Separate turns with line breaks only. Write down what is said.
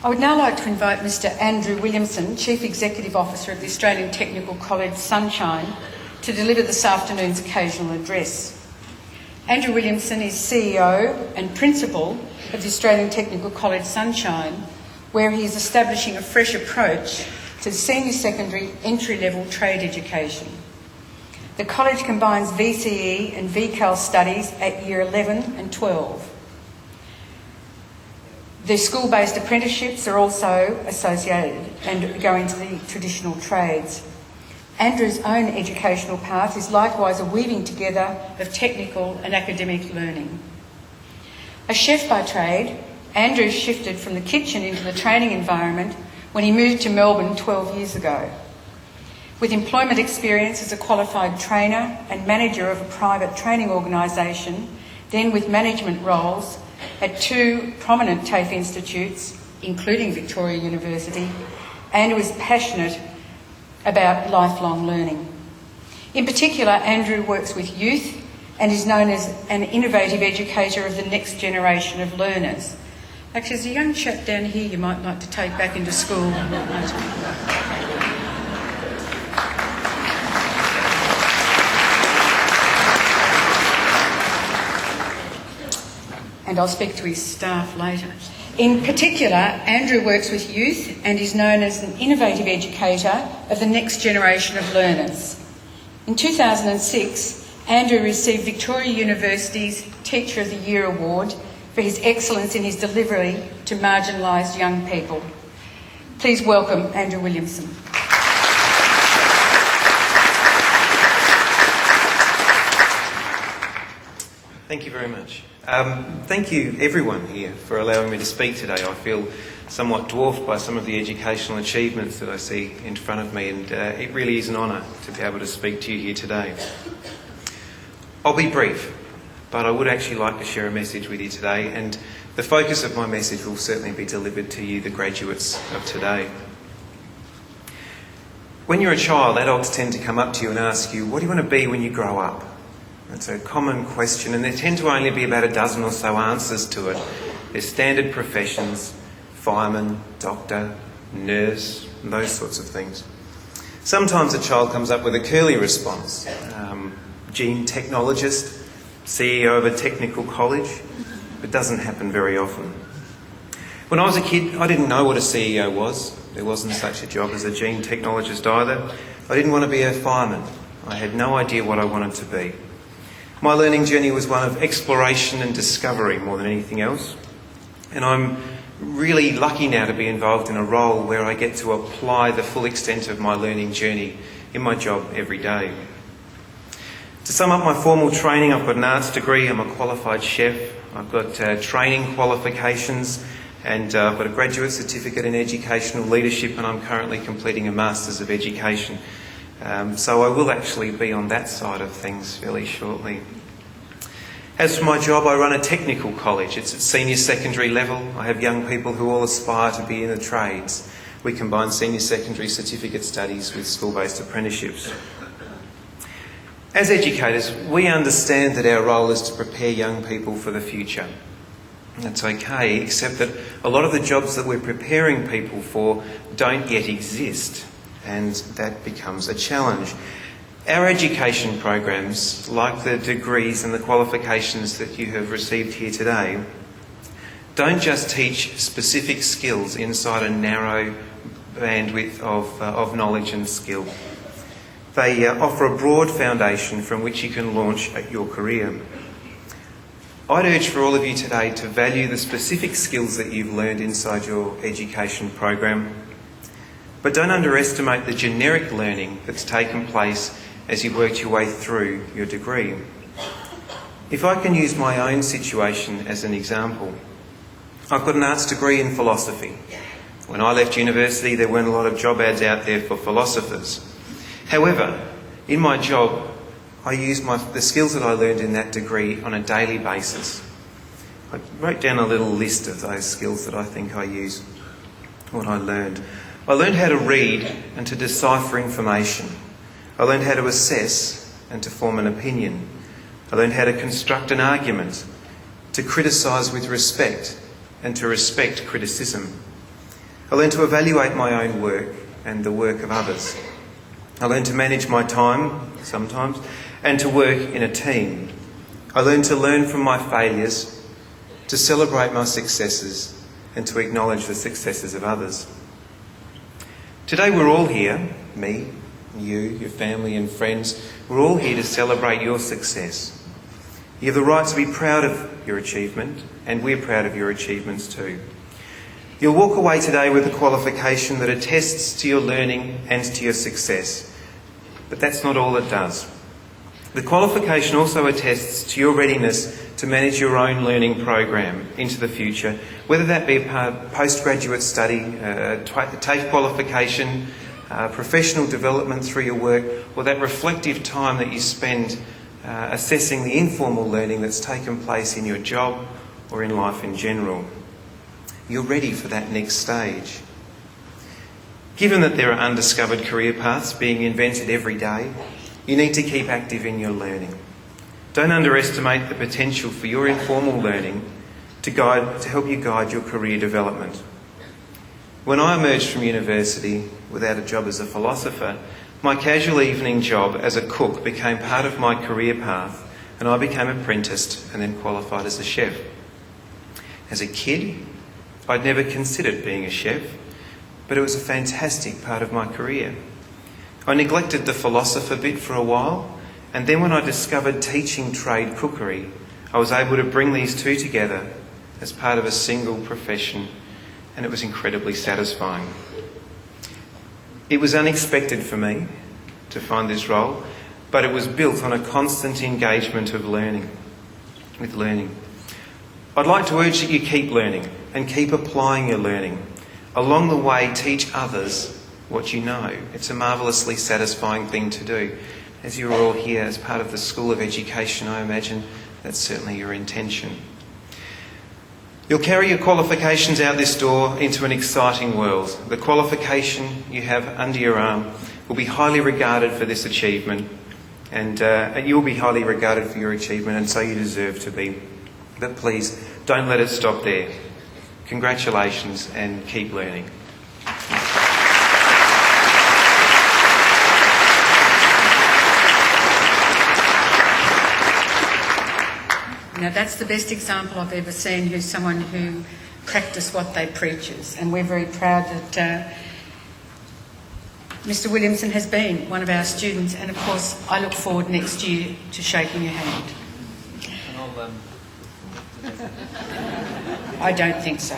I would now like to invite Mr Andrew Williamson, Chief Executive Officer of the Australian Technical College Sunshine, to deliver this afternoon's occasional address. Andrew Williamson is CEO and Principal of the Australian Technical College Sunshine, where he is establishing a fresh approach to senior secondary entry-level trade education. The college combines VCE and VCAL studies at Year 11 and 12. The school-based apprenticeships are also associated and go into the traditional trades. Andrew's own educational path is likewise a weaving together of technical and academic learning. A chef by trade, Andrew shifted from the kitchen into the training environment when he moved to Melbourne 12 years ago. With employment experience as a qualified trainer and manager of a private training organisation, then with management roles at two prominent TAFE institutes, including Victoria University, Andrew is passionate about lifelong learning. In particular, Andrew works with youth and is known as an innovative educator of the next generation of learners. Actually, there's a young chap down here you might like to take back into school. And I'll speak to his staff later. In particular, Andrew works with youth and is known as an innovative educator of the next generation of learners. In 2006, Andrew received Victoria University's Teacher of the Year Award for his excellence in his delivery to marginalised young people. Please welcome Andrew Williamson.
Thank you very much. Thank you everyone here for allowing me to speak today. I feel somewhat dwarfed by some of the educational achievements that I see in front of me, and it really is an honour to be able to speak to you here today. I'll be brief, but I would actually like to share a message with you today, and the focus of my message will certainly be delivered to you, the graduates of today. When you're a child, adults tend to come up to you and ask you, what do you want to be when you grow up? It's a common question, and there tend to only be about a dozen or so answers to it. There's standard professions: fireman, doctor, nurse, and those sorts of things. Sometimes a child comes up with a curly response: gene technologist, CEO of a technical college. It doesn't happen very often. When I was a kid, I didn't know what a CEO was. There wasn't such a job as a gene technologist either. I didn't want to be a fireman. I had no idea what I wanted to be. My learning journey was one of exploration and discovery more than anything else. And I'm really lucky now to be involved in a role where I get to apply the full extent of my learning journey in my job every day. To sum up my formal training, I've got an arts degree, I'm a qualified chef, I've got training qualifications, and I've got a graduate certificate in educational leadership, and I'm currently completing a Masters of Education. So I will actually be on that side of things fairly shortly. As for my job, I run a technical college. It's at senior secondary level. I have young people who all aspire to be in the trades. We combine senior secondary certificate studies with school-based apprenticeships. As educators, we understand that our role is to prepare young people for the future. That's okay, except that a lot of the jobs that we're preparing people for don't yet exist. And that becomes a challenge. Our education programs, like the degrees and the qualifications that you have received here today, don't just teach specific skills inside a narrow bandwidth of knowledge and skill. They offer a broad foundation from which you can launch your career. I'd urge for all of you today to value the specific skills that you've learned inside your education program. But don't underestimate the generic learning that's taken place as you worked your way through your degree. If I can use my own situation as an example, I've got an arts degree in philosophy. When I left university, there weren't a lot of job ads out there for philosophers. However, in my job, I use the skills that I learned in that degree on a daily basis. I wrote down a little list of those skills that I think I use, what I learned. I learned how to read and to decipher information. I learned how to assess and to form an opinion. I learned how to construct an argument, to criticise with respect and to respect criticism. I learned to evaluate my own work and the work of others. I learned to manage my time, sometimes, and to work in a team. I learned to learn from my failures, to celebrate my successes, and to acknowledge the successes of others. Today we're all here, me, you, your family and friends, we're all here to celebrate your success. You have the right to be proud of your achievement, and we're proud of your achievements too. You'll walk away today with a qualification that attests to your learning and to your success. But that's not all it does. The qualification also attests to your readiness to manage your own learning program into the future, whether that be a postgraduate study, TAFE qualification, professional development through your work, or that reflective time that you spend assessing the informal learning that's taken place in your job or in life in general. You're ready for that next stage. Given that there are undiscovered career paths being invented every day, you need to keep active in your learning. Don't underestimate the potential for your informal learning to help you guide your career development. When I emerged from university without a job as a philosopher, my casual evening job as a cook became part of my career path, and I became apprenticed and then qualified as a chef. As a kid, I'd never considered being a chef, but it was a fantastic part of my career. I neglected the philosopher bit for a while, and then when I discovered teaching trade cookery, I was able to bring these two together as part of a single profession, and it was incredibly satisfying. It was unexpected for me to find this role, but it was built on a constant engagement with learning. I'd like to urge that you keep learning and keep applying your learning. Along the way, teach others what you know. It's a marvellously satisfying thing to do. As you're all here as part of the School of Education, I imagine that's certainly your intention. You'll carry your qualifications out this door into an exciting world. The qualification you have under your arm will be highly regarded for this achievement, and you'll be highly regarded for your achievement, and so you deserve to be. But please, don't let it stop there. Congratulations and keep learning.
Now that's the best example I've ever seen, who's someone who practiced what they preaches, and we're very proud that Mr. Williamson has been one of our students, and of course I look forward next year to shaking your hand. I don't think so.